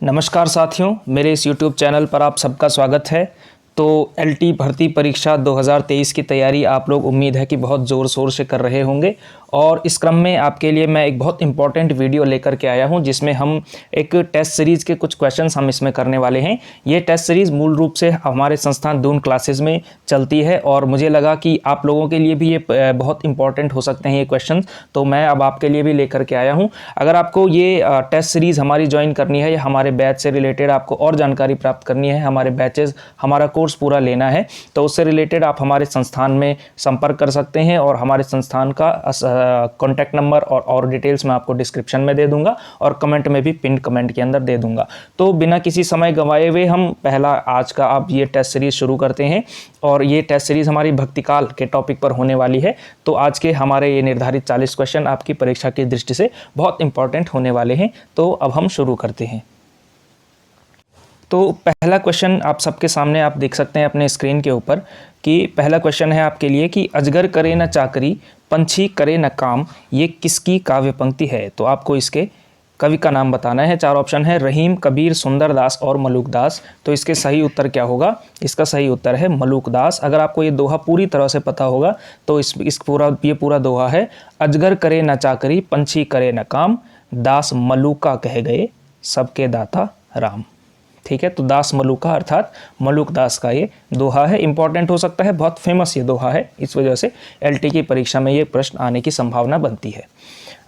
नमस्कार साथियों, मेरे इस YouTube चैनल पर आप सबका स्वागत है। तो LT भर्ती परीक्षा 2023 की तैयारी आप लोग उम्मीद है कि बहुत ज़ोर शोर से कर रहे होंगे और इस क्रम में आपके लिए मैं एक बहुत इंपॉर्टेंट वीडियो लेकर के आया हूं जिसमें हम एक टेस्ट सीरीज़ के कुछ क्वेश्चंस हम इसमें करने वाले हैं। ये टेस्ट सीरीज़ मूल रूप से हमारे संस्थान दून क्लासेस में चलती है और मुझे लगा कि आप लोगों के लिए भी ये बहुत इंपॉर्टेंट हो सकते हैं ये क्वेश्चन, तो मैं अब आपके लिए भी लेकर के आया हूँ। अगर आपको ये टेस्ट सीरीज़ हमारी ज्वाइन करनी है या हमारे बैच से रिलेटेड आपको और जानकारी प्राप्त करनी है, हमारे बैचेज़ हमारा कोर्स पूरा लेना है, तो उससे रिलेटेड आप हमारे संस्थान में संपर्क कर सकते हैं और हमारे संस्थान का कॉन्टैक्ट नंबर और डिटेल्स मैं आपको डिस्क्रिप्शन में दे दूंगा और कमेंट में भी पिन कमेंट के अंदर दे दूंगा। तो बिना किसी समय गंवाए हुए हम पहला आज का आप ये टेस्ट सीरीज़ शुरू करते हैं और ये टेस्ट सीरीज़ हमारी भक्तिकाल के टॉपिक पर होने वाली है। तो आज के हमारे ये निर्धारित 40 क्वेश्चन आपकी परीक्षा की दृष्टि से बहुत इंपॉर्टेंट होने वाले हैं। तो अब हम शुरू करते हैं। तो पहला क्वेश्चन आप सबके सामने आप देख सकते हैं अपने स्क्रीन के ऊपर कि पहला क्वेश्चन है आपके लिए कि अजगर करे न चाकरी, पंछी करे न काम, ये किसकी काव्य पंक्ति है। तो आपको इसके कवि का नाम बताना है। 4 ऑप्शन है रहीम, कबीर, सुंदरदास और मलुकदास। तो इसके सही उत्तर क्या होगा? इसका सही उत्तर है मलुकदास। अगर आपको ये दोहा पूरी तरह से पता होगा तो ये पूरा दोहा है अजगर करे न चाकरी, पंछी करे न काम, दास मलुका कह गए, सबके दाता राम। ठीक है, तो दास मलुका अर्थात मलुकदास का ये दोहा है। इंपॉर्टेंट हो सकता है, बहुत फेमस ये दोहा है, इस वजह से LT की परीक्षा में ये प्रश्न आने की संभावना बनती है।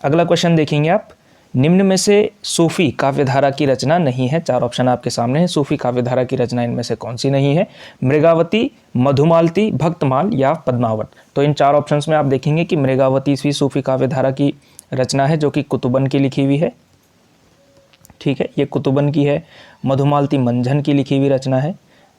अगला क्वेश्चन देखेंगे आप, निम्न में से सूफी काव्यधारा की रचना नहीं है। 4 ऑप्शन आपके सामने है। सूफी काव्यधारा की रचना इनमें से कौन सी नहीं है? मृगावती, मधुमालती, भक्तमाल या पद्मावत। तो इन 4 ऑप्शंस में आप देखेंगे कि मृगावती भी सूफी काव्यधारा की रचना है जो कि कुतुबन की लिखी हुई है। ठीक है, ये कुतुबन की है। मधुमालती मंझन की लिखी हुई रचना है।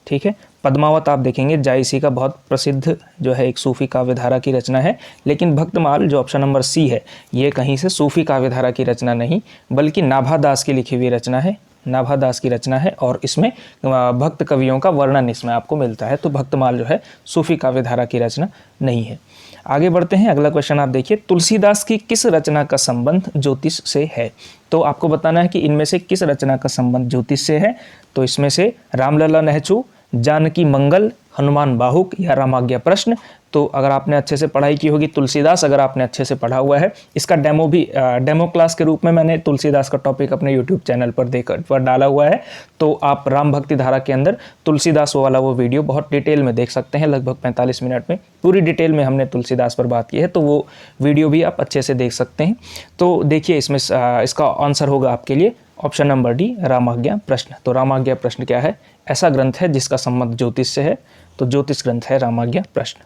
ठीक है, पद्मावत आप देखेंगे जायसी का बहुत प्रसिद्ध जो है एक सूफी काव्यधारा की रचना है। लेकिन भक्तमाल जो ऑप्शन नंबर सी है ये कहीं से सूफी काव्यधारा की रचना नहीं बल्कि नाभादास की लिखी हुई रचना है। नाभादास की रचना है और इसमें भक्त कवियों का वर्णन इसमें आपको मिलता है। तो भक्तमाल जो है सूफी काव्यधारा की रचना नहीं है। आगे बढ़ते हैं। अगला क्वेश्चन आप देखिए, तुलसीदास की किस रचना का संबंध ज्योतिष से है। तो आपको बताना है कि इनमें से किस रचना का संबंध ज्योतिष से है। तो इसमें से रामलला नहचू, जानकी मंगल, हनुमान बाहुक या रामाज्ञा प्रश्न। तो अगर आपने अच्छे से पढ़ाई की होगी तुलसीदास, अगर आपने अच्छे से पढ़ा हुआ है, इसका डेमो क्लास के रूप में मैंने तुलसीदास का टॉपिक अपने YouTube चैनल पर डाला हुआ है। तो आप राम भक्ति धारा के अंदर तुलसीदास वाला वो वीडियो बहुत डिटेल में देख सकते हैं। लगभग 45 मिनट में पूरी डिटेल में हमने तुलसीदास पर बात की है, तो वो वीडियो भी आप अच्छे से देख सकते हैं। तो देखिए इसमें इसका आंसर होगा आपके लिए ऑप्शन नंबर डी, रामाज्ञा प्रश्न। तो रामाज्ञा प्रश्न क्या है? ऐसा ग्रंथ है जिसका संबंध ज्योतिष से है, तो ज्योतिष ग्रंथ है रामाज्ञा प्रश्न।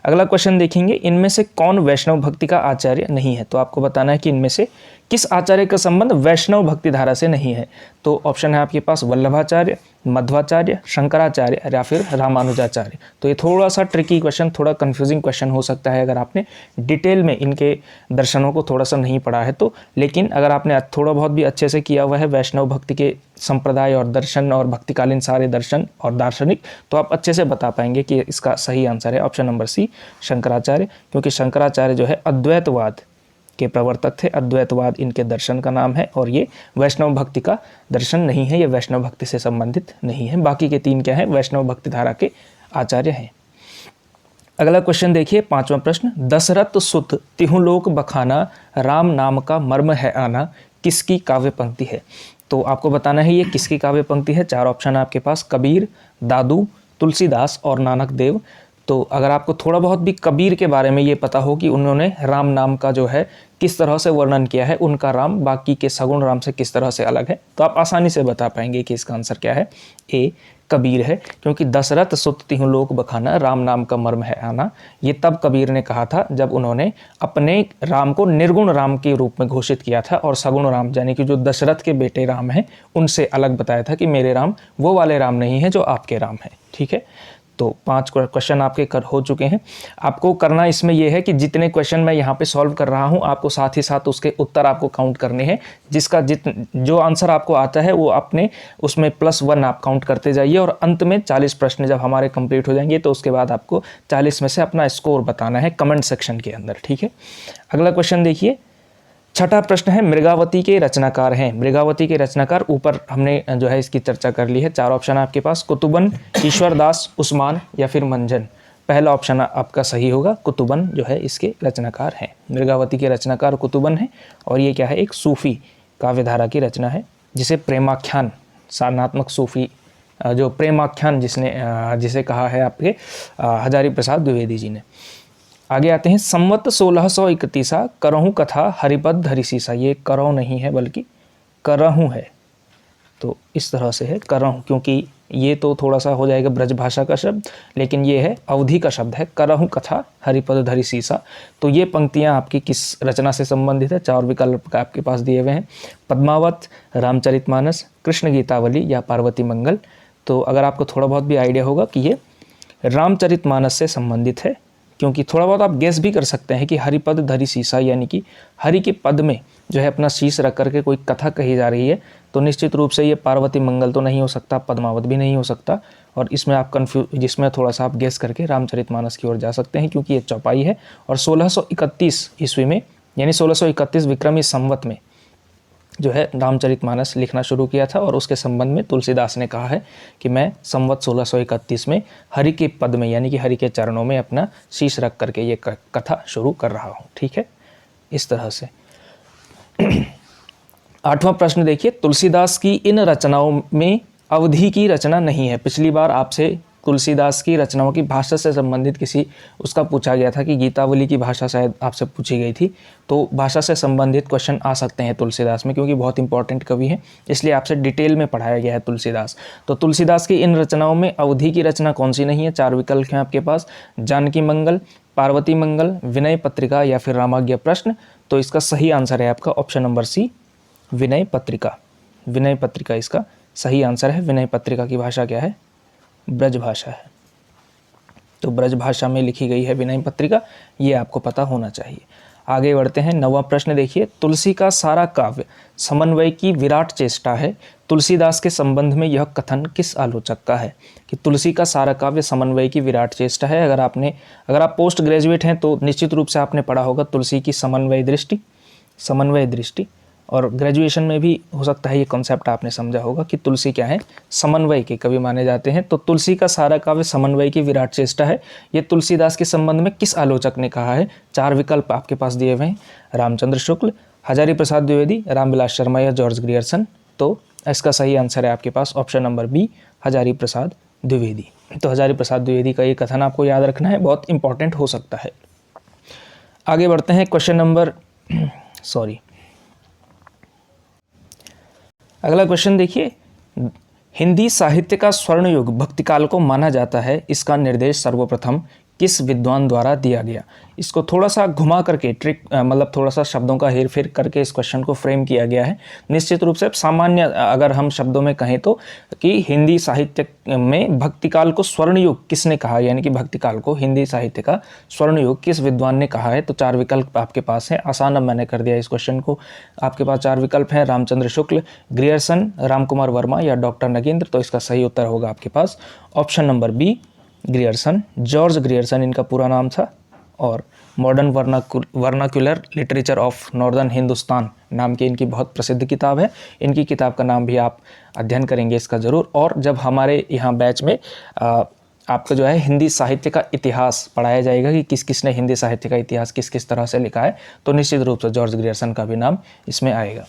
अगला क्वेश्चन देखेंगे, इनमें से कौन वैष्णव भक्ति का आचार्य नहीं है। तो आपको बताना है कि इनमें से किस आचार्य का संबंध वैष्णव भक्ति धारा से नहीं है। तो ऑप्शन है आपके पास वल्लभाचार्य, मध्वाचार्य, शंकराचार्य या फिर रामानुजाचार्य। तो ये थोड़ा सा ट्रिकी क्वेश्चन, थोड़ा कंफ्यूजिंग क्वेश्चन हो सकता है अगर आपने डिटेल में इनके दर्शनों को थोड़ा सा नहीं पढ़ा है तो। लेकिन अगर आपने थोड़ा बहुत भी अच्छे से किया हुआ है वैष्णव भक्ति के संप्रदाय और दर्शन और भक्तिकालीन सारे दर्शन और दार्शनिक, तो आप अच्छे से बता पाएंगे कि इसका सही आंसर है ऑप्शन नंबर सी, शंकराचार्य। क्योंकि शंकराचार्य जो है अद्वैतवाद के प्रवर्तक थे, अद्वैतवाद इनके दर्शन का नाम है और ये वैष्णव भक्ति का दर्शन नहीं है, ये वैष्णव भक्ति से संबंधित नहीं है। बाकी के 3 क्या है? वैष्णव भक्ति धारा के आचार्य हैं। अगला क्वेश्चन देखिए, 5वां प्रश्न, दशरथ सुत तिहु लोक बखाना, राम नाम का मर्म है आना, किसकी काव्य पंक्ति है। तो आपको बताना है ये किसकी काव्य पंक्ति है। 4 ऑप्शन आपके पास, कबीर, दादू, तुलसीदास और नानक देव। तो अगर आपको थोड़ा बहुत भी कबीर के बारे में ये पता हो कि उन्होंने राम नाम का जो है किस तरह से वर्णन किया है, उनका राम बाकी के सगुण राम से किस तरह से अलग है, तो आप आसानी से बता पाएंगे कि इसका आंसर क्या है। ए, कबीर है। क्योंकि दशरथ सुत तिहु लोक बखाना, राम नाम का मर्म है आना, ये तब कबीर ने कहा था जब उन्होंने अपने राम को निर्गुण राम के रूप में घोषित किया था और सगुण राम यानी कि जो दशरथ के बेटे राम हैं उनसे अलग बताया था कि मेरे राम वो वाले राम नहीं है जो आपके राम है। ठीक है, तो 5 क्वेश्चन आपके हो चुके हैं। आपको करना इसमें यह है कि जितने क्वेश्चन मैं यहाँ पे सॉल्व कर रहा हूँ आपको साथ ही साथ उसके उत्तर आपको काउंट करने हैं। जो आंसर आपको आता है वो अपने उसमें +1 आप काउंट करते जाइए और अंत में 40 प्रश्न जब हमारे कंप्लीट हो जाएंगे तो उसके बाद आपको 40 में से अपना स्कोर बताना है कमेंट सेक्शन के अंदर। ठीक है, अगला क्वेश्चन देखिए, छठा प्रश्न है, मृगावती के रचनाकार हैं। मृगावती के रचनाकार ऊपर हमने जो है इसकी चर्चा कर ली है। चार ऑप्शन है आपके पास, कुतुबन, ईश्वरदास, उस्मान या फिर मंजन। पहला ऑप्शन आपका सही होगा, कुतुबन जो है इसके रचनाकार हैं। मृगावती के रचनाकार कुतुबन है और ये क्या है, एक सूफी काव्यधारा की रचना है जिसे प्रेमाख्यान, सारणात्मक सूफी जो प्रेमाख्यान जिसे कहा है आपके हजारी प्रसाद द्विवेदी जी ने। आगे आते हैं, संवत 1631 करहूँ कथा हरिपद धरि सीसा। ये करहूँ नहीं है बल्कि करहूँ है, तो इस तरह से है करहूँ, क्योंकि ये तो थोड़ा सा हो जाएगा ब्रजभाषा का शब्द, लेकिन ये है अवधि का शब्द है, करहूँ कथा हरिपद धरि सीसा। तो ये पंक्तियाँ आपकी किस रचना से संबंधित है? चार विकल्प आपके पास दिए हुए हैं, पद्मावत, रामचरितमानस, कृष्ण गीतावली या पार्वती मंगल। तो अगर आपको थोड़ा बहुत भी आइडिया होगा कि ये रामचरितमानस से संबंधित है, क्योंकि थोड़ा बहुत आप गेस भी कर सकते हैं कि हरिपद धरि सीसा यानी कि हरि के पद में जो है अपना शीश रख करके कोई कथा कही जा रही है, तो निश्चित रूप से ये पार्वती मंगल तो नहीं हो सकता, पद्मावत भी नहीं हो सकता। और इसमें आप जिसमें थोड़ा सा आप गेस करके रामचरितमानस की ओर जा सकते हैं, क्योंकि ये चौपाई है और 1631 ईस्वी में यानी 1631 विक्रमी संवत में जो है रामचरितमानस लिखना शुरू किया था। और उसके संबंध में तुलसीदास ने कहा है कि मैं संवत 1631 में हरि के पद में यानी कि हरि के चरणों में अपना शीश रख करके ये कथा शुरू कर रहा हूँ। ठीक है, इस तरह से। आठवां प्रश्न देखिए, तुलसीदास की इन रचनाओं में अवधि की रचना नहीं है। पिछली बार आपसे तुलसीदास की रचनाओं की भाषा से संबंधित उसका पूछा गया था कि गीतावली की भाषा शायद आपसे पूछी गई थी, तो भाषा से संबंधित क्वेश्चन आ सकते हैं तुलसीदास में, क्योंकि बहुत इंपॉर्टेंट कवि हैं, इसलिए आपसे डिटेल में पढ़ाया गया है तुलसीदास। तो तुलसीदास की इन रचनाओं में अवधि की रचना कौन सी नहीं है? चार विकल्प हैं आपके पास, जानकी मंगल, पार्वती मंगल, विनय पत्रिका या फिर रामाज्ञा प्रश्न। तो इसका सही आंसर है आपका ऑप्शन नंबर सी, विनय पत्रिका। विनय पत्रिका इसका सही आंसर है। विनय पत्रिका की भाषा क्या है? ब्रजभाषा है। तो ब्रजभाषा में लिखी गई है विनय पत्रिका, ये आपको पता होना चाहिए। आगे बढ़ते हैं, नौवां प्रश्न देखिए, तुलसी का सारा काव्य समन्वय की विराट चेष्टा है। तुलसीदास के संबंध में यह कथन किस आलोचक का है? कि तुलसी का सारा काव्य समन्वय की विराट चेष्टा है। अगर आप पोस्ट ग्रेजुएट हैं तो निश्चित रूप से आपने पढ़ा होगा तुलसी की समन्वय दृष्टि, और ग्रेजुएशन में भी हो सकता है ये कॉन्सेप्ट आपने समझा होगा कि तुलसी क्या है? समन्वय के कवि माने जाते हैं। तो तुलसी का सारा काव्य समन्वय की विराट चेष्टा है, ये तुलसीदास के संबंध में किस आलोचक ने कहा है? चार विकल्प आपके पास दिए हुए हैं, रामचंद्र शुक्ल, हजारी प्रसाद द्विवेदी, रामविलास शर्मा या जॉर्ज ग्रियर्सन। तो इसका सही आंसर है आपके पास option number B, Hazari Prasad Dwivedi. तो हजारी प्रसाद द्विवेदी का ये कथन आपको याद रखना है, बहुत इंपॉर्टेंट हो सकता है। आगे बढ़ते हैं, क्वेश्चन नंबर अगला क्वेश्चन देखिए, हिंदी साहित्य का स्वर्ण युग भक्तिकाल को माना जाता है, इसका निर्देश सर्वप्रथम किस विद्वान द्वारा दिया गया? इसको थोड़ा सा घुमा करके मतलब थोड़ा सा शब्दों का हेर फेर करके इस क्वेश्चन को फ्रेम किया गया है। निश्चित रूप से सामान्य अगर हम शब्दों में कहें तो कि हिंदी साहित्य में भक्तिकाल को स्वर्ण युग किसने कहा, यानी कि भक्तिकाल को हिंदी साहित्य का स्वर्ण युग किस विद्वान ने कहा है? तो चार विकल्प आपके पास हैं, आसान अब मैंने कर दिया इस क्वेश्चन को। आपके पास चार विकल्प हैं, रामचंद्र शुक्ल, ग्रियर्सन, रामकुमार वर्मा या डॉक्टर नगेंद्र। तो इसका सही उत्तर होगा आपके पास option number B, Grierson. George Grierson इनका पूरा नाम था, और modern vernacular literature of northern Hindustan नाम की इनकी बहुत प्रसिद्ध किताब है। इनकी किताब का नाम भी आप अध्ययन करेंगे इसका ज़रूर। और जब हमारे यहाँ बैच में आपका जो है हिंदी साहित्य का इतिहास पढ़ाया जाएगा कि किस किस ने हिंदी साहित्य का इतिहास किस किस तरह से लिखा है, तो निश्चित रूप से जॉर्ज ग्रियर्सन का भी नाम इसमें आएगा।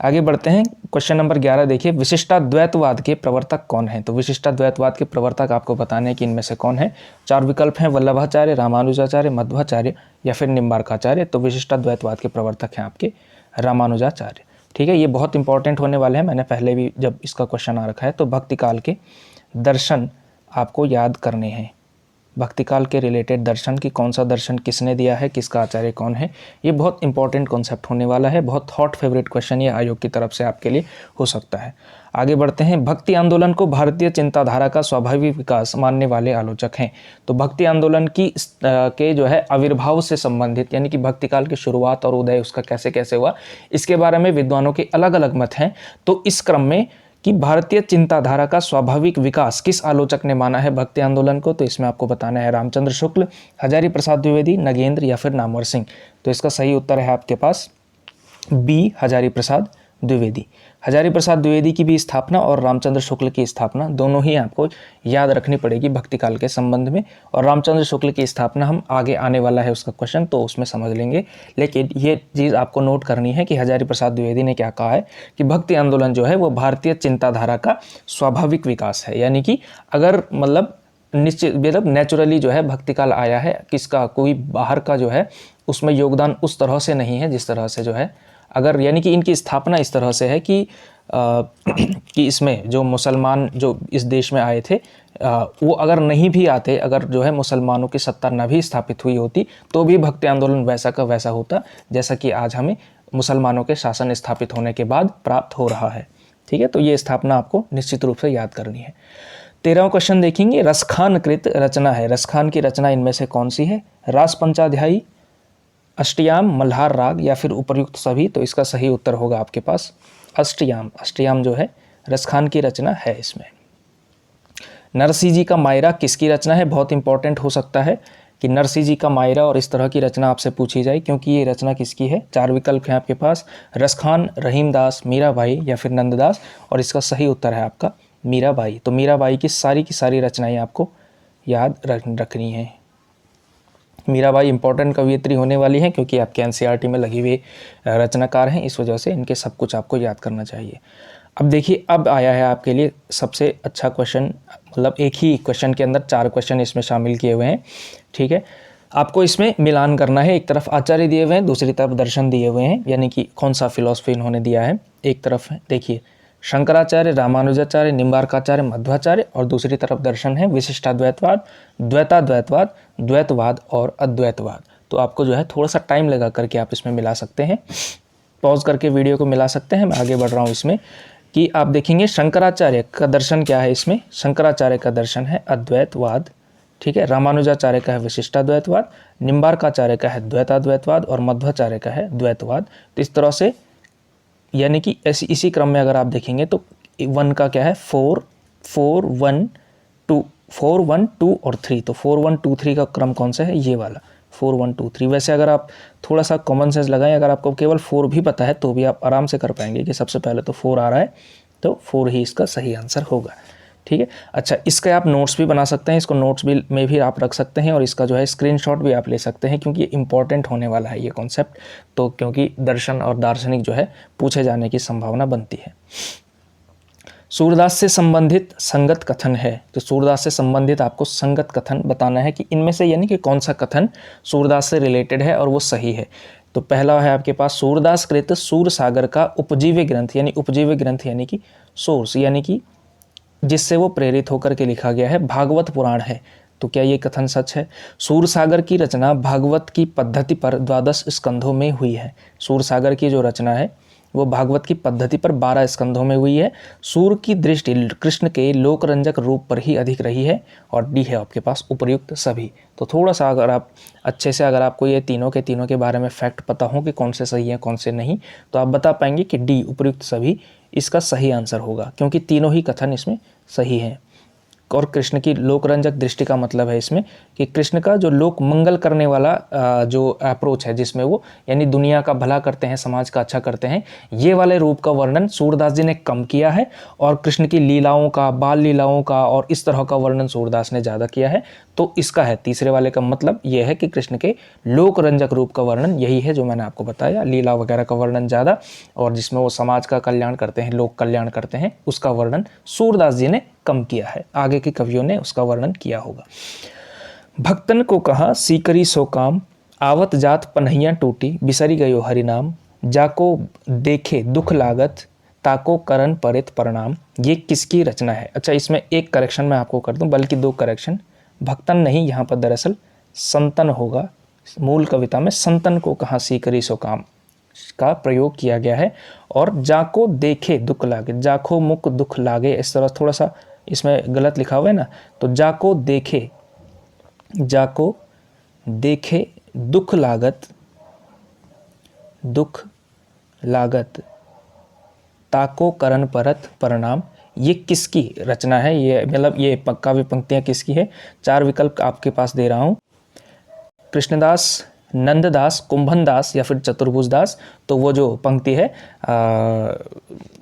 आगे बढ़ते हैं, क्वेश्चन नंबर 11 देखिए, विशिष्टाद्वैतवाद के प्रवर्तक कौन हैं? तो विशिष्टाद्वैतवाद के प्रवर्तक आपको बताने कि इनमें से कौन है। चार विकल्प हैं, वल्लभाचार्य, रामानुजाचार्य, मध्वाचार्य या फिर निम्बार्काचार्य। तो विशिष्टाद्वैतवाद के प्रवर्तक हैं आपके रामानुजाचार्य। ठीक है, ये बहुत इंपॉर्टेंट होने वाले हैं, मैंने पहले भी जब इसका क्वेश्चन आ रखा है। तो भक्तिकाल के दर्शन आपको याद करने हैं, भक्तिकाल के रिलेटेड दर्शन की कौन सा दर्शन किसने दिया है, किसका आचार्य कौन है, ये बहुत इंपॉर्टेंट कॉन्सेप्ट होने वाला है। बहुत हॉट फेवरेट क्वेश्चन ये आयोग की तरफ से आपके लिए हो सकता है। आगे बढ़ते हैं, भक्ति आंदोलन को भारतीय चिंताधारा का स्वाभाविक विकास मानने वाले आलोचक हैं। तो भक्ति आंदोलन के जो है आविर्भाव से संबंधित, यानी कि भक्तिकाल की शुरुआत और उदय उसका कैसे कैसे हुआ, इसके बारे में विद्वानों के अलग अलग मत हैं। तो इस क्रम में कि भारतीय चिंताधारा का स्वाभाविक विकास किस आलोचक ने माना है भक्ति आंदोलन को, तो इसमें आपको बताना है रामचंद्र शुक्ल, हजारी प्रसाद द्विवेदी, नगेंद्र या फिर नामवर सिंह। तो इसका सही उत्तर है आपके पास बी हजारी प्रसाद द्विवेदी। हजारी प्रसाद द्विवेदी की भी स्थापना और रामचंद्र शुक्ल की स्थापना दोनों ही आपको याद रखनी पड़ेगी भक्ति काल के संबंध में। और रामचंद्र शुक्ल की स्थापना हम आगे आने वाला है उसका क्वेश्चन, तो उसमें समझ लेंगे। लेकिन ये चीज़ आपको नोट करनी है कि हजारी प्रसाद द्विवेदी ने क्या कहा है कि भक्ति आंदोलन जो है वो भारतीय चिंताधारा का स्वाभाविक विकास है। यानी कि अगर मतलब निश्चित मतलब नेचुरली जो है भक्ति काल आया है, किसका कोई बाहर का जो है उसमें योगदान उस तरह से नहीं है जिस तरह से जो है अगर यानी कि इनकी स्थापना इस तरह से है कि कि इसमें जो मुसलमान जो इस देश में आए थे वो अगर नहीं भी आते, अगर जो है मुसलमानों की सत्ता न भी स्थापित हुई होती तो भी भक्ति आंदोलन वैसा का वैसा होता जैसा कि आज हमें मुसलमानों के शासन स्थापित होने के बाद प्राप्त हो रहा है। ठीक है, तो ये स्थापना आपको निश्चित रूप से याद करनी है। 13वां क्वेश्चन देखेंगे, रसखान कृत रचना है। रसखान की रचना इनमें से कौन सी है? रास पंचाध्यायी, अष्टयाम, मल्हार राग या फिर उपर्युक्त सभी। तो इसका सही उत्तर होगा आपके पास अष्टयाम। अष्टयाम जो है रसखान की रचना है। इसमें नरसिंह जी का मायरा किसकी रचना है? बहुत इंपॉर्टेंट हो सकता है कि नरसिंह जी का मायरा और इस तरह की रचना आपसे पूछी जाए, क्योंकि ये रचना किसकी है? 4 विकल्प हैं आपके पास, रसखान, रहीमदास, मीराबाई या फिर नंददास। और इसका सही उत्तर है आपका मीराबाई। तो मीराबाई की सारी रचनाएं आपको याद रखनी है। मीराबाई इंपॉर्टेंट कवियत्री होने वाली हैं क्योंकि आपके एनसीईआरटी में लगी हुई रचनाकार हैं, इस वजह से इनके सब कुछ आपको याद करना चाहिए। अब देखिए, अब आया है आपके लिए सबसे अच्छा क्वेश्चन, मतलब एक ही क्वेश्चन के अंदर 4 क्वेश्चन इसमें शामिल किए हुए हैं। ठीक है, आपको इसमें मिलान करना है। एक तरफ आचार्य दिए हुए हैं, दूसरी तरफ दर्शन दिए हुए हैं, यानी कि कौन सा फिलॉसफी इन्होंने दिया है। एक तरफ है देखिए शंकराचार्य, रामानुजाचार्य, निम्बार्काचार्य, मध्वाचार्य, और दूसरी तरफ दर्शन है विशिष्टाद्वैतवाद, द्वैताद्वैतवाद, द्वैतवाद और अद्वैतवाद। तो आपको जो है थोड़ा सा टाइम लगा करके आप इसमें मिला सकते हैं, पॉज करके वीडियो को मिला सकते हैं। मैं आगे बढ़ रहा हूँ इसमें कि आप देखेंगे शंकराचार्य का दर्शन क्या है। इसमें शंकराचार्य का दर्शन है अद्वैतवाद। ठीक है, रामानुजाचार्य का है विशिष्टाद्वैतवाद, निम्बार्काचार्य का है द्वैताद्वैतवाद और मध्वाचार्य का है द्वैतवाद। तो इस तरह से यानी कि इसी क्रम में अगर आप देखेंगे तो 1 का क्या है 4 4 1 2 4 1 2 और 3। तो 4 1 2 3 का क्रम कौन सा है? ये वाला 4 1 2 3। वैसे अगर आप थोड़ा सा कॉमन सेंस लगाएं, अगर आपको केवल 4 भी पता है तो भी आप आराम से कर पाएंगे कि सबसे पहले तो 4 आ रहा है, तो 4 ही इसका सही आंसर होगा। ठीक है, अच्छा इसके आप नोट्स भी बना सकते हैं, इसको नोट्स भी में भी आप रख सकते हैं और इसका जो है स्क्रीनशॉट भी आप ले सकते हैं, क्योंकि ये इंपॉर्टेंट होने वाला है ये कॉन्सेप्ट। तो क्योंकि दर्शन और दार्शनिक जो है पूछे जाने की संभावना बनती है। सूरदास से संबंधित संगत कथन है। तो सूरदास से संबंधित आपको संगत कथन बताना है कि इनमें से यानी कि कौन सा कथन सूरदास से रिलेटेड है और वो सही है। तो पहला है आपके पास सूरदास कृत सूर सागर का उपजीव्य ग्रंथ, यानी उपजीव्य ग्रंथ यानी कि सोर्स, यानी कि जिससे वो प्रेरित होकर के लिखा गया है, भागवत पुराण है। तो क्या ये कथन सच है? सूरसागर की रचना भागवत की पद्धति पर 12 स्कंधों में हुई है। सूरसागर की जो रचना है वो भागवत की पद्धति पर 12 स्कंधों में हुई है। सूर की दृष्टि कृष्ण के लोकरंजक रूप पर ही अधिक रही है। और डी है आपके पास उपर्युक्त सभी। तो थोड़ा सा अगर आप अच्छे से अगर आपको ये तीनों के बारे में फैक्ट पता हो कि कौन से सही हैं कौन से नहीं, तो आप बता पाएंगे कि डी उपर्युक्त सभी इसका सही आंसर होगा, क्योंकि तीनों ही कथन इसमें सही हैं। और कृष्ण की लोकरंजक दृष्टि का मतलब है इसमें कि कृष्ण का जो लोक मंगल करने वाला जो अप्रोच है, जिसमें वो यानी दुनिया का भला करते हैं, समाज का अच्छा करते हैं, ये वाले रूप का वर्णन सूरदास जी ने कम किया है। और कृष्ण की लीलाओं का, बाल लीलाओं का और इस तरह का वर्णन सूरदास ने ज़्यादा किया है। तो इसका है तीसरे वाले का मतलब यह है कि कृष्ण के लोकरंजक रूप का वर्णन यही है जो मैंने आपको बताया, लीला वगैरह का वर्णन ज़्यादा, और जिसमें वो समाज का कल्याण करते हैं, लोक कल्याण करते हैं, उसका वर्णन सूरदास जी ने कम किया है। आगे के कवियों ने उसका वर्णन किया होगा। भक्तन को कहा सीकरी सो काम, आवत जात पन्हैया टूटी, बिसरी गयो हरि नाम, जाको देखे दुख लागत, ताको करन परित परिणाम। ये किसकी रचना है? अच्छा, इसमें एक करेक्शन मैं आपको कर दूं, बल्कि 2 करेक्शन। भक्तन नहीं, यहाँ पर दरअसल संतन होगा। मूल कविता में संतन को कहा सीकरी सो काम का प्रयोग किया गया है। और जाको देखे दुख लागे, जाको मुख दुख लागे, इस तरह थोड़ा सा इसमें गलत लिखा हुआ है ना। तो जाको देखे दुख लागत, ताको करन परत परिणाम। ये किसकी रचना है? ये मतलब ये काव्य पंक्तियाँ किसकी है? 4 विकल्प आपके पास दे रहा हूँ। कृष्णदास, नंददास, कुंभनदास या फिर चतुर्भुजदास। तो वो जो पंक्ति है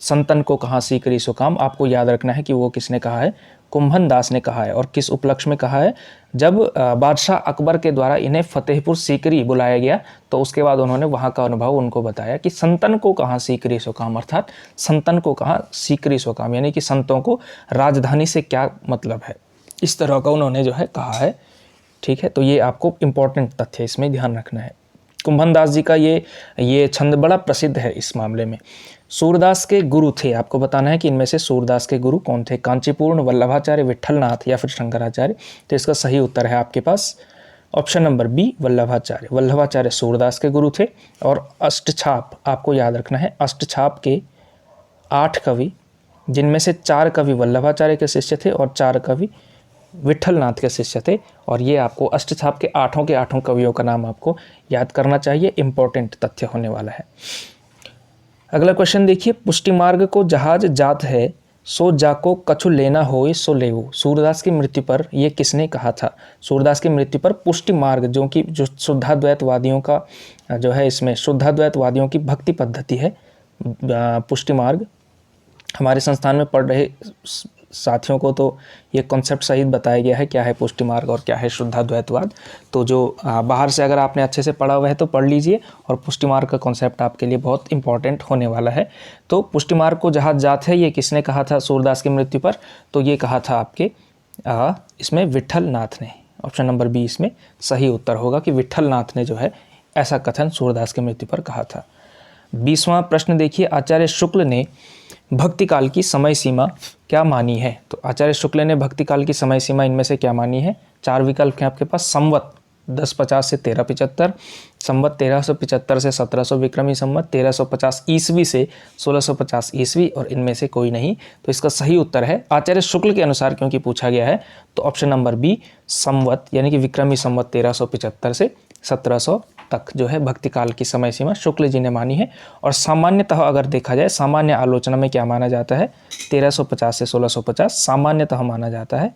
संतन को कहा सीकरी सो काम, आपको याद रखना है कि वो किसने कहा है, कुंभनदास ने कहा है। और किस उपलक्ष्य में कहा है, जब बादशाह अकबर के द्वारा इन्हें फतेहपुर सीकरी बुलाया गया तो उसके बाद उन्होंने वहाँ का अनुभव उनको बताया कि संतन को कहाँ सीकरी सो काम, अर्थात संतन को कहाँ सीकरी सो काम, यानी कि संतों को राजधानी से क्या मतलब है, इस तरह का उन्होंने जो है कहा है। ठीक है, तो ये आपको इंपॉर्टेंट तथ्य इसमें ध्यान रखना है। कुंभनदास जी का ये छंद बड़ा प्रसिद्ध है इस मामले में। सूरदास के गुरु थे, आपको बताना है कि इनमें से सूरदास के गुरु कौन थे, कांचीपूर्ण, वल्लभाचार्य, विट्ठलनाथ या फिर शंकराचार्य। तो इसका सही उत्तर है आपके पास option number B, Vallabhacharya. Vallabhacharya Surdas के गुरु थे। और अष्टछाप आपको याद रखना है, अष्टछाप के 8 कवि, जिनमें से 4 कवि वल्लभाचार्य के शिष्य थे और 4 कवि विट्ठलनाथ के शिष्य थे। और ये आपको अष्टछाप के आठों कवियों का नाम आपको याद करना चाहिए, इंपॉर्टेंट तथ्य होने वाला है। अगला क्वेश्चन देखिए, पुष्टि मार्ग को जहाज जात है सो जाको कछु लेना होए सो लेवो। सूरदास की मृत्यु पर ये किसने कहा था? सूरदास की मृत्यु पर पुष्टि मार्ग जो शुद्धाद्वैतवादियों का जो है, इसमें शुद्धाद्वैतवादियों की भक्ति पद्धति है पुष्टि मार्ग। हमारे संस्थान में पढ़ रहे साथियों को तो ये कॉन्सेप्ट सहित बताया गया है क्या है पुष्टि मार्ग और क्या है शुद्धाद्वैतवाद। तो जो बाहर से अगर आपने अच्छे से पढ़ा हुआ है तो पढ़ लीजिए, और पुष्टि मार्ग का कॉन्सेप्ट आपके लिए बहुत इंपॉर्टेंट होने वाला है। तो पुष्टि मार्ग को जहाँ जात है, ये किसने कहा था सूरदास की मृत्यु पर? तो ये कहा था आपके इसमें विट्ठलनाथ ने। ऑप्शन नंबर बी इसमें सही उत्तर होगा कि विट्ठलनाथ ने जो है ऐसा कथन सूरदास की मृत्यु पर कहा था। 20वां प्रश्न देखिए, आचार्य शुक्ल ने भक्ति काल की समय सीमा क्या मानी है? तो आचार्य शुक्ल ने भक्ति काल की समय सीमा इनमें से क्या मानी है? 4 विकल्प हैं आपके पास। संवत 1050 से 1375, संवत 1375 से 1700 विक्रमी संवत, 1350 ईस्वी से 1650 ईस्वी, और इनमें से कोई नहीं। तो इसका सही उत्तर है आचार्य शुक्ल के अनुसार, क्योंकि पूछा गया है, तो ऑप्शन नंबर बी संवत यानी कि विक्रमी संवत 1375 से 1700 तक जो है भक्ति काल की समय सीमा शुक्ल जी ने मानी है। और सामान्यतः अगर देखा जाए, सामान्य आलोचना में क्या माना जाता है? 1350 से 1650 सामान्यतः माना जाता है,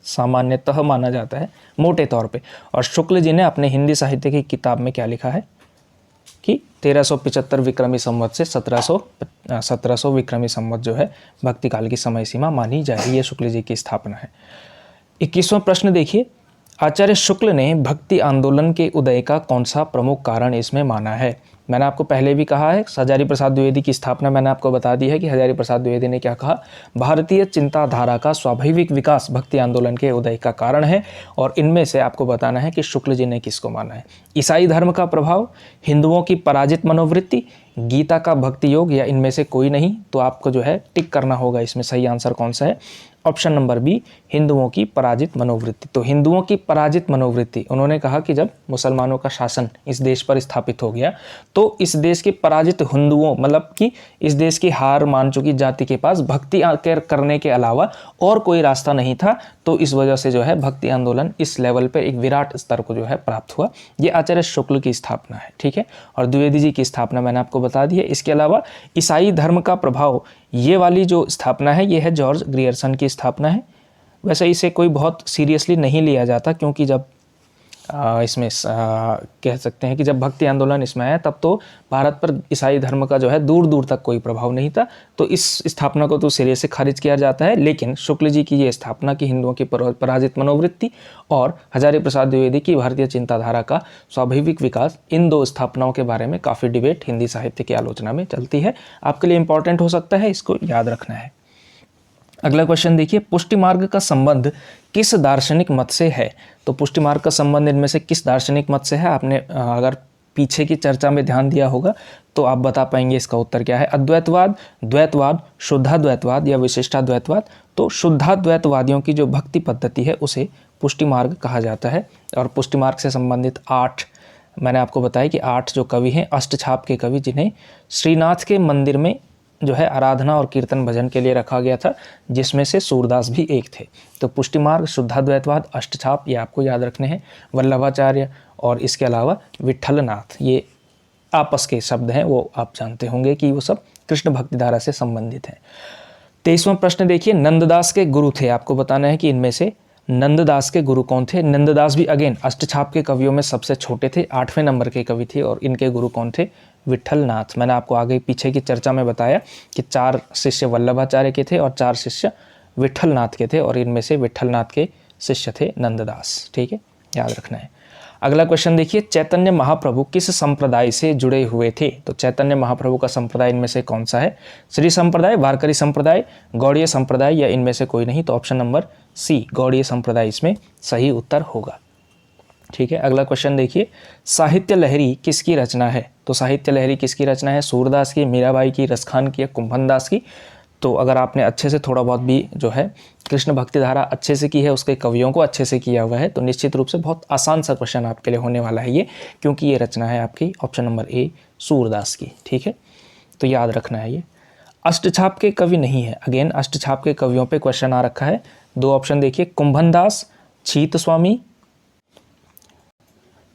सामान्यतः माना जाता है मोटे तौर पे। और शुक्ल जी ने अपने हिंदी साहित्य की किताब में क्या लिखा है कि 1375 विक्रमी संवत से 1700 विक्रमी संवत जो है भक्ति काल की समय सीमा मानी जाएगी। ये शुक्ल जी की स्थापना है। 21वां प्रश्न देखिए, आचार्य शुक्ल ने भक्ति आंदोलन के उदय का कौन सा प्रमुख कारण इसमें माना है? मैंने आपको पहले भी कहा है, हजारी प्रसाद द्विवेदी की स्थापना मैंने आपको बता दी है कि हजारी प्रसाद द्विवेदी ने क्या कहा, भारतीय चिंताधारा का स्वाभाविक विकास भक्ति आंदोलन के उदय का कारण है। और इनमें से आपको बताना है कि शुक्ल जी ने किसको माना है। ईसाई धर्म का प्रभाव, हिंदुओं की पराजित मनोवृत्ति, गीता का भक्ति योग, या इनमें से कोई नहीं। तो आपको जो है टिक करना होगा इसमें सही आंसर कौन सा है। ऑप्शन नंबर बी हिंदुओं की पराजित मनोवृत्ति। तो हिंदुओं की पराजित मनोवृत्ति, उन्होंने कहा कि जब मुसलमानों का शासन इस देश पर स्थापित हो गया तो इस देश के पराजित हिंदुओं, मतलब कि इस देश की हार मान चुकी जाति के पास भक्ति करने के अलावा और कोई रास्ता नहीं था। तो इस वजह से जो है भक्ति आंदोलन इस लेवल पर एक विराट स्तर को जो है प्राप्त हुआ। ये आचार्य शुक्ल की स्थापना है, ठीक है। और द्विवेदी जी की स्थापना मैंने आपको बता दी है। इसके अलावा ईसाई धर्म का प्रभाव, ये वाली जो स्थापना है ये है जॉर्ज ग्रियर्सन की स्थापना है। वैसे इसे कोई बहुत सीरियसली नहीं लिया जाता, क्योंकि जब इसमें कह सकते हैं कि जब भक्ति आंदोलन इसमें आया तब तो भारत पर ईसाई धर्म का जो है दूर दूर तक कोई प्रभाव नहीं था। तो इस स्थापना को तो सिरे से खारिज किया जाता है। लेकिन शुक्ल जी की ये स्थापना की हिंदुओं की पराजित मनोवृत्ति और हजारी प्रसाद द्विवेदी की भारतीय चिंताधारा का स्वाभाविक विकास, इन दो स्थापनाओं के बारे में काफ़ी डिबेट हिंदी साहित्य की आलोचना में चलती है। आपके लिए इंपॉर्टेंट हो सकता है, इसको याद रखना है। अगला क्वेश्चन देखिए, पुष्टि मार्ग का संबंध किस दार्शनिक मत से है? तो पुष्टि मार्ग का संबंध इनमें से किस दार्शनिक मत से है? आपने अगर पीछे की चर्चा में ध्यान दिया होगा तो आप बता पाएंगे इसका उत्तर क्या है। अद्वैतवाद, द्वैतवाद, शुद्धाद्वैतवाद या विशिष्टाद्वैतवाद? तो शुद्धाद्वैतवादियों की जो भक्ति पद्धति है उसे पुष्टि मार्ग कहा जाता है। और पुष्टि मार्ग से संबंधित 8 मैंने आपको बताया कि 8 जो कवि हैं अष्टछाप के कवि, जिन्हें श्रीनाथ के मंदिर में जो है आराधना और कीर्तन भजन के लिए रखा गया था, जिसमें से सूरदास भी एक थे। तो पुष्टि मार्ग, शुद्धाद्वैतवाद, अष्टछाप, ये आपको याद रखने हैं। वल्लभाचार्य और इसके अलावा विट्ठलनाथ, ये आपस के शब्द हैं, वो आप जानते होंगे कि वो सब कृष्ण भक्ति धारा से संबंधित हैं। 23वां प्रश्न देखिए, नंददास के गुरु थे। आपको बताना है कि इनमें से नंददास के गुरु कौन थे? नंददास भी अगेन अष्टछाप के कवियों में सबसे छोटे थे, 8वें नंबर के कवि थे और इनके गुरु कौन थे? विट्ठलनाथ। मैंने आपको आगे पीछे की चर्चा में बताया कि 4 शिष्य वल्लभाचार्य के थे और 4 शिष्य विट्ठलनाथ के थे और इनमें से विट्ठलनाथ के शिष्य थे नंददास। ठीक है, याद रखना है। अगला क्वेश्चन देखिए, चैतन्य महाप्रभु किस संप्रदाय से जुड़े हुए थे? तो चैतन्य महाप्रभु का संप्रदाय इनमें से कौन सा है? श्री संप्रदाय, वारकरी संप्रदाय, गौड़ीय संप्रदाय या इनमें से कोई नहीं? तो ऑप्शन नंबर सी गौड़ीय संप्रदाय इसमें सही उत्तर होगा। ठीक है, अगला क्वेश्चन देखिए, साहित्य लहरी किसकी रचना है? तो साहित्य लहरी किसकी रचना है? सूरदास की, मीराबाई की, रसखान की या कुंभन दास की? तो अगर आपने अच्छे से थोड़ा बहुत भी जो है कृष्ण भक्ति धारा अच्छे से की है, उसके कवियों को अच्छे से किया हुआ है, तो निश्चित रूप से बहुत आसान सा क्वेश्चन आपके लिए होने वाला है ये, क्योंकि ये रचना है आपकी ऑप्शन नंबर ए सूरदास की। ठीक है, तो याद रखना है ये। अष्टछाप के कवि नहीं है, अगेन अष्टछाप के कवियों पे क्वेश्चन आ रखा है। 2 ऑप्शन देखिए, कुंभन दास, छीत स्वामी,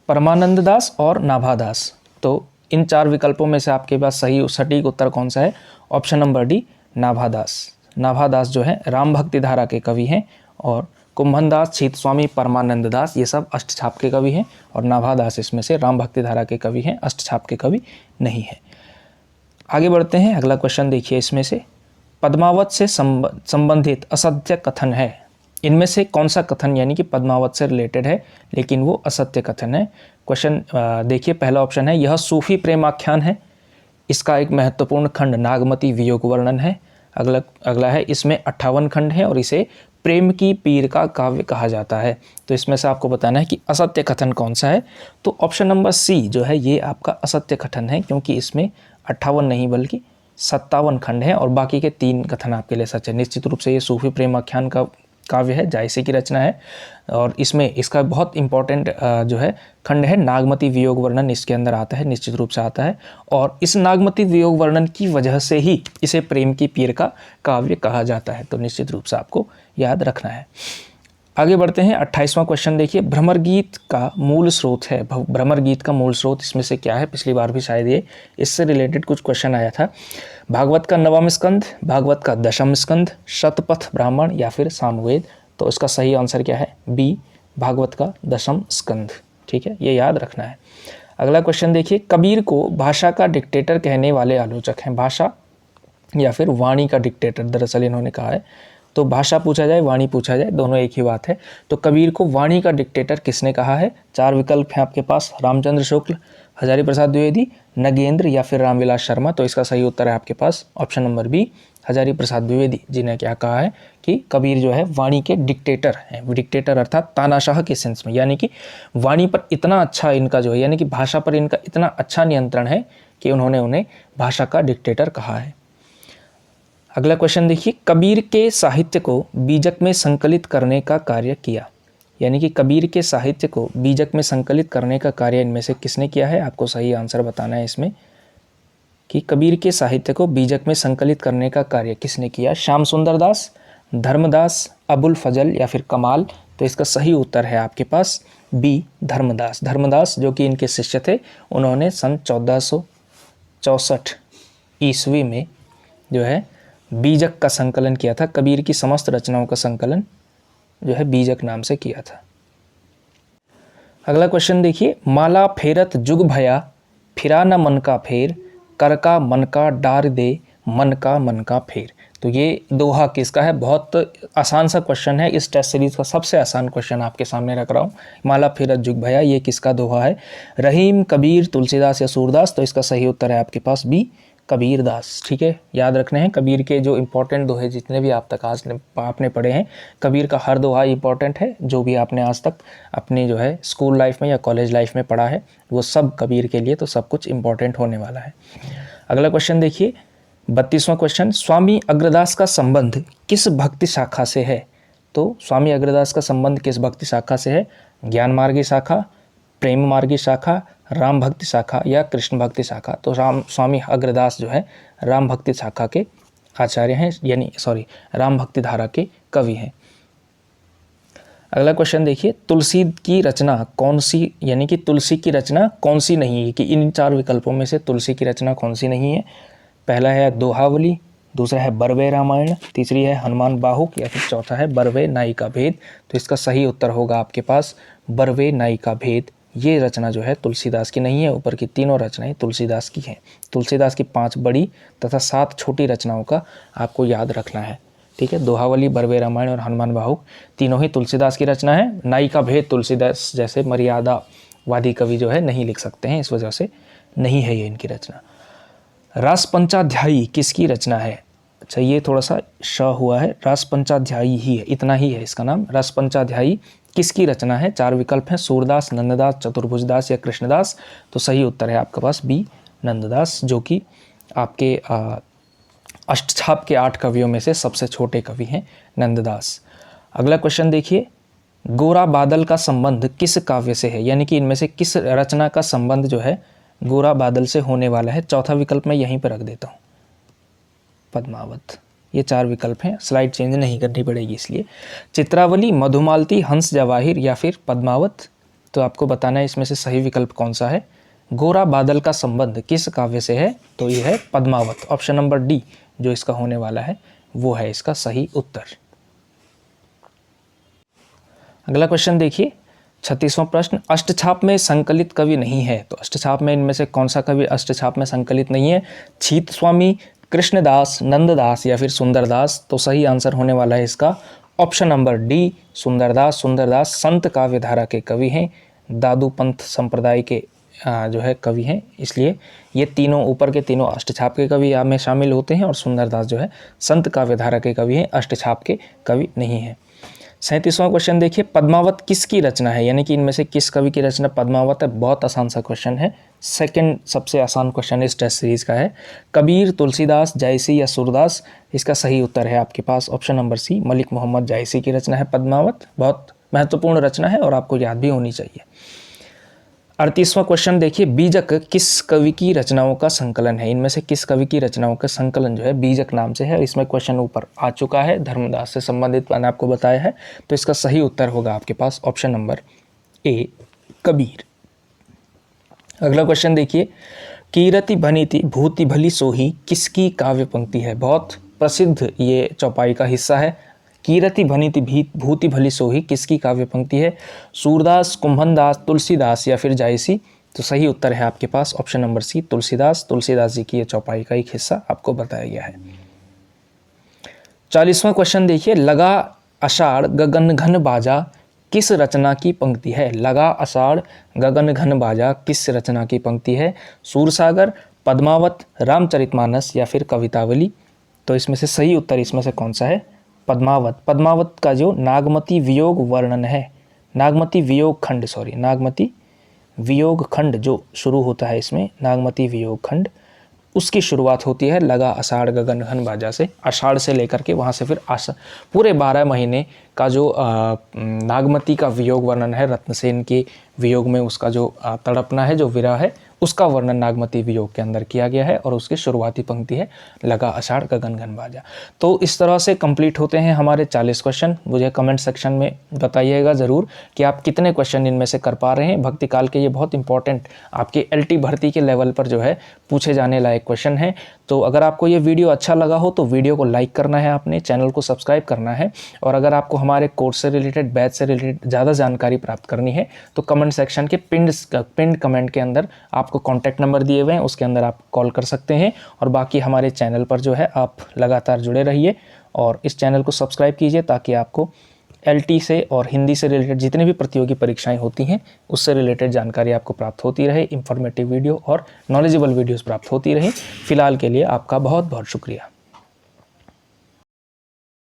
परमानंद दास और नाभादास। तो इन 4 विकल्पों में से आपके पास सही सटीक उत्तर कौन सा है? Option number D Nabhadas. Nabhadas जो है राम भक्ति धारा के कवि हैं और कुंभन दास, छीत स्वामी, परमानंद दास ये सब अष्टछाप के कवि हैं और नाभादास इसमें से राम भक्ति धारा के कवि हैं, अष्टछाप के कवि नहीं है। आगे बढ़ते हैं, अगला क्वेश्चन देखिए, इसमें से पद्मावत से संबंधित असत्य कथन है, इनमें से कौन सा कथन यानी कि पद्मावत से रिलेटेड है लेकिन वो असत्य कथन है? क्वेश्चन देखिए, पहला ऑप्शन है, यह सूफी प्रेमाख्यान है, इसका एक महत्वपूर्ण खंड नागमती वियोग वर्णन है। अगला है, इसमें 58 खंड हैं और इसे प्रेम की पीर का काव्य कहा जाता है। तो इसमें से आपको बताना है कि असत्य कथन कौन सा है। तो ऑप्शन नंबर सी जो है ये आपका असत्य कथन है, क्योंकि इसमें 58 नहीं बल्कि 57 खंड हैं और बाकी के 3 कथन आपके लिए सच है। निश्चित रूप से ये सूफी प्रेम आख्यान का काव्य है, जायसे की रचना है और इसमें इसका बहुत इंपॉर्टेंट जो है खंड है नागमती वियोग वर्णन, इसके अंदर आता है, निश्चित रूप से आता है और इस नागमती वियोग वर्णन की वजह से ही इसे प्रेम की पीर का काव्य कहा जाता है। तो निश्चित रूप से आपको याद रखना है। आगे बढ़ते हैं, 28वां क्वेश्चन देखिए, भ्रमर गीत का मूल स्रोत है। भ्रमर गीत का मूल स्रोत इसमें से क्या है? पिछली बार भी शायद ये इससे रिलेटेड कुछ क्वेश्चन आया था। भागवत का 9वां स्कंद, भागवत का 10वां स्कंद, शतपथ ब्राह्मण या फिर सामवेद? तो इसका सही आंसर क्या है? बी भागवत का 10वां स्कंद। ठीक है, ये याद रखना है। अगला क्वेश्चन देखिए, कबीर को भाषा का डिक्टेटर कहने वाले आलोचक हैं। भाषा या फिर वाणी का डिक्टेटर दरअसल इन्होंने कहा है। तो भाषा पूछा जाए, वाणी पूछा जाए, दोनों एक ही बात है। तो कबीर को वाणी का डिक्टेटर किसने कहा है? 4 विकल्प हैं आपके पास, रामचंद्र शुक्ल, हजारी प्रसाद द्विवेदी, नगेंद्र या फिर रामविलास शर्मा। तो इसका सही उत्तर है आपके पास option number B Hazari Prasad Dwivedi, जिन्हें क्या कहा है कि कबीर जो है वाणी के डिक्टेटर हैं। डिक्टेटर अर्थात तानाशाह के सेंस में, यानी कि वाणी पर इतना अच्छा इनका जो है यानी कि भाषा पर इनका इतना अच्छा नियंत्रण है कि उन्होंने उन्हें भाषा का डिक्टेटर कहा है। अगला क्वेश्चन देखिए, कबीर के साहित्य को बीजक में संकलित करने का कार्य किया। यानी कि कबीर के साहित्य को बीजक में संकलित करने का कार्य इनमें से किसने किया है? आपको सही आंसर बताना है इसमें कि कबीर के साहित्य को बीजक में संकलित करने का कार्य किसने किया? श्याम सुंदर दास, धर्मदास, अबुल फजल या फिर कमाल? तो इसका सही उत्तर है आपके पास बी धर्मदास। धर्मदास जो कि इनके शिष्य थे, उन्होंने सन 1464 ईस्वी में जो है बीजक का संकलन किया था। कबीर की समस्त रचनाओं का संकलन जो है बीजक नाम से किया था। अगला क्वेश्चन देखिए, माला फेरत जुग भया, फिरा न मन का फेर, कर का मन का डार दे, मन का फेर। तो ये दोहा किसका है? बहुत आसान सा क्वेश्चन है, इस टेस्ट सीरीज का सबसे आसान क्वेश्चन आपके सामने रख रहा हूँ। माला फेरत जुग भया, ये किसका दोहा है? रहीम, कबीर, तुलसीदास या सूरदास? तो इसका सही उत्तर है आपके पास बी कबीरदास। ठीक है, याद रखने हैं कबीर के जो इंपॉर्टेंट दोहे जितने भी आप तक आज आपने पढ़े हैं, कबीर का हर दोहा इंपॉर्टेंट है। जो भी आपने आज तक अपनी जो है स्कूल लाइफ में या कॉलेज लाइफ में पढ़ा है वो सब कबीर के लिए तो सब कुछ इंपॉर्टेंट होने वाला है। अगला क्वेश्चन देखिए, 32वां क्वेश्चन, स्वामी अग्रदास का संबंध किस भक्ति शाखा से है? तो स्वामी अग्रदास का संबंध किस भक्ति शाखा से है? ज्ञान मार्गी शाखा, प्रेम मार्गी शाखा, राम भक्ति शाखा या कृष्ण भक्ति शाखा? तो स्वामी अग्रदास जो है राम भक्ति शाखा के आचार्य हैं, यानी राम भक्ति धारा के कवि हैं। अगला क्वेश्चन देखिए, तुलसी की रचना कौन सी, यानी कि तुलसी की रचना कौन सी नहीं है? कि इन 4 विकल्पों में से तुलसी की रचना कौन सी नहीं है? पहला है दोहावली, दूसरा है बरवे रामायण, तीसरी है हनुमान बाहुक या फिर चौथा है बरवे नाई का भेद। तो इसका सही उत्तर होगा आपके पास बरवे नाई का भेद। ये रचना जो है तुलसीदास की नहीं है, ऊपर की तीनों रचनाएं तुलसीदास की हैं। तुलसीदास की 5 बड़ी तथा 7 छोटी रचनाओं का आपको याद रखना है, ठीक है। दोहावली, बरवे रामायण और हनुमान बाहुक तीनों ही तुलसीदास की रचना है। नाई का भेद तुलसीदास जैसे मर्यादावादी कवि जो है नहीं लिख सकते हैं, इस वजह से नहीं है ये इनकी रचना। रास पंचाध्यायी किसकी रचना है? अच्छा, ये थोड़ा सा श हुआ है, रास पंचाध्यायी ही है, इतना ही है इसका नाम। रास पंचाध्यायी किसकी रचना है? 4 विकल्प हैं, सूरदास, नंददास, चतुर्भुजदास या कृष्णदास। तो सही उत्तर है आपके पास बी, नंददास, जो कि आपके अष्टछाप के 8 कवियों में से सबसे छोटे कवि हैं नंददास। अगला क्वेश्चन देखिए, गोरा बादल का संबंध किस काव्य से है? यानी कि इनमें से किस रचना का संबंध जो है गोरा बादल से होने वाला है? चौथा विकल्प मैं यहीं पर रख देता हूँ, पद्मावत। ये 4 विकल्प हैं, स्लाइड चेंज नहीं करनी पड़ेगी इसलिए। चित्रावली, मधुमालती, हंस जवाहिर या फिर पद्मावत। तो आपको बताना है इसमें से सही विकल्प कौन सा है। गोरा बादल का संबंध किस काव्य से है? तो ये है पद्मावत। ऑप्शन नंबर डी जो इसका होने वाला है वो है इसका सही उत्तर। अगला क्वेश्चन देखिए, 36वां प्रश्न, अष्टछाप में संकलित कवि नहीं है। तो अष्टछाप में इनमें से कौन सा कवि अष्टछाप में संकलित नहीं है? छीत स्वामी, कृष्णदास, नंददास या फिर सुंदरदास। तो सही आंसर होने वाला है इसका option number D, Sundardas. Sundardas संत काव्यधारा के कवि हैं, दादू पंथ संप्रदाय के जो है कवि हैं, इसलिए ये तीनों ऊपर के तीनों अष्टछाप के कवि में शामिल होते हैं और सुंदरदास जो है संत काव्यधारा के कवि हैं, अष्टछाप के कवि नहीं हैं। 37वां क्वेश्चन देखिए, पद्मावत किसकी रचना है? यानी कि इनमें से किस कवि की रचना पद्मावत है? बहुत आसान सा क्वेश्चन है, सेकंड सबसे आसान क्वेश्चन इस टेस्ट सीरीज का है। कबीर, तुलसीदास, जायसी या सूरदास। इसका सही उत्तर है आपके पास option number C, Malik Mohammad Jayasi की रचना है पद्मावत। बहुत महत्वपूर्ण रचना है और आपको याद भी होनी चाहिए। 38वां क्वेश्चन देखिए, बीजक किस कवि की रचनाओं का संकलन है? इनमें से किस कवि की रचनाओं का संकलन जो है बीजक नाम से है? इसमें क्वेश्चन ऊपर आ चुका है, धर्मदास से संबंधित मैंने आपको बताया है। तो इसका सही उत्तर होगा आपके पास ऑप्शन नंबर ए, कबीर। अगला क्वेश्चन देखिए, कीरति भनीति भूति भली सोही किसकी काव्य पंक्ति है? बहुत प्रसिद्ध ये चौपाई का हिस्सा है। कीरति भनीति भूति भली सोही किसकी काव्य पंक्ति है? सूरदास, कुंभनदास, तुलसीदास या फिर जायसी। तो सही उत्तर है आपके पास option number C, Tulsidas. Tulsidas ji की ये चौपाई का एक हिस्सा आपको बताया गया है। 40वां क्वेश्चन देखिए, लगा आषाढ़ गगन घन बाजा किस रचना की पंक्ति है? लगा आषाढ़ गगन घन बाजा किस रचना की पंक्ति है? सूरसागर, पद्मावत, रामचरितमानस या फिर कवितावली। तो इसमें से सही उत्तर इसमें से कौन सा है? पद्मावत। पद्मावत का जो नागमती वियोग वर्णन है, नागमती वियोग खंड जो शुरू होता है इसमें, नागमती वियोग खंड, उसकी शुरुआत होती है लगा आषाढ़ गगन घन बाजा से। आषाढ़ से लेकर के वहाँ से फिर पूरे 12 महीने का जो नागमती का वियोग वर्णन है, रत्नसेन के वियोग में उसका जो तड़पना है, जो विरह है, उसका वर्णन नागमती वियोग के अंदर किया गया है और उसकी शुरुआती पंक्ति है लगा आषाढ़ गगन घन बाजा। तो इस तरह से कंप्लीट होते हैं हमारे 40 क्वेश्चन। मुझे कमेंट सेक्शन में बताइएगा ज़रूर कि आप कितने क्वेश्चन इनमें से कर पा रहे हैं। भक्ति काल के ये बहुत इंपॉर्टेंट आपके LT भर्ती के लेवल पर जो है पूछे जाने लायक क्वेश्चन है। तो अगर आपको ये वीडियो अच्छा लगा हो तो वीडियो को लाइक करना है, आपने चैनल को सब्सक्राइब करना है। और अगर आपको हमारे कोर्स से रिलेटेड, बैच से रिलेटेड ज़्यादा जानकारी प्राप्त करनी है तो कमेंट सेक्शन के पिंड कमेंट के अंदर आपको कॉन्टैक्ट नंबर दिए हुए हैं, उसके अंदर आप कॉल कर सकते हैं। और बाकी हमारे चैनल पर जो है आप लगातार जुड़े रहिए और इस चैनल को सब्सक्राइब कीजिए ताकि आपको LT से और हिंदी से रिलेटेड जितने भी प्रतियोगी परीक्षाएं होती हैं उससे रिलेटेड जानकारी आपको प्राप्त होती रहे, इंफॉर्मेटिव वीडियो और नॉलेजेबल वीडियोस प्राप्त होती रहे। फिलहाल के लिए आपका बहुत बहुत शुक्रिया।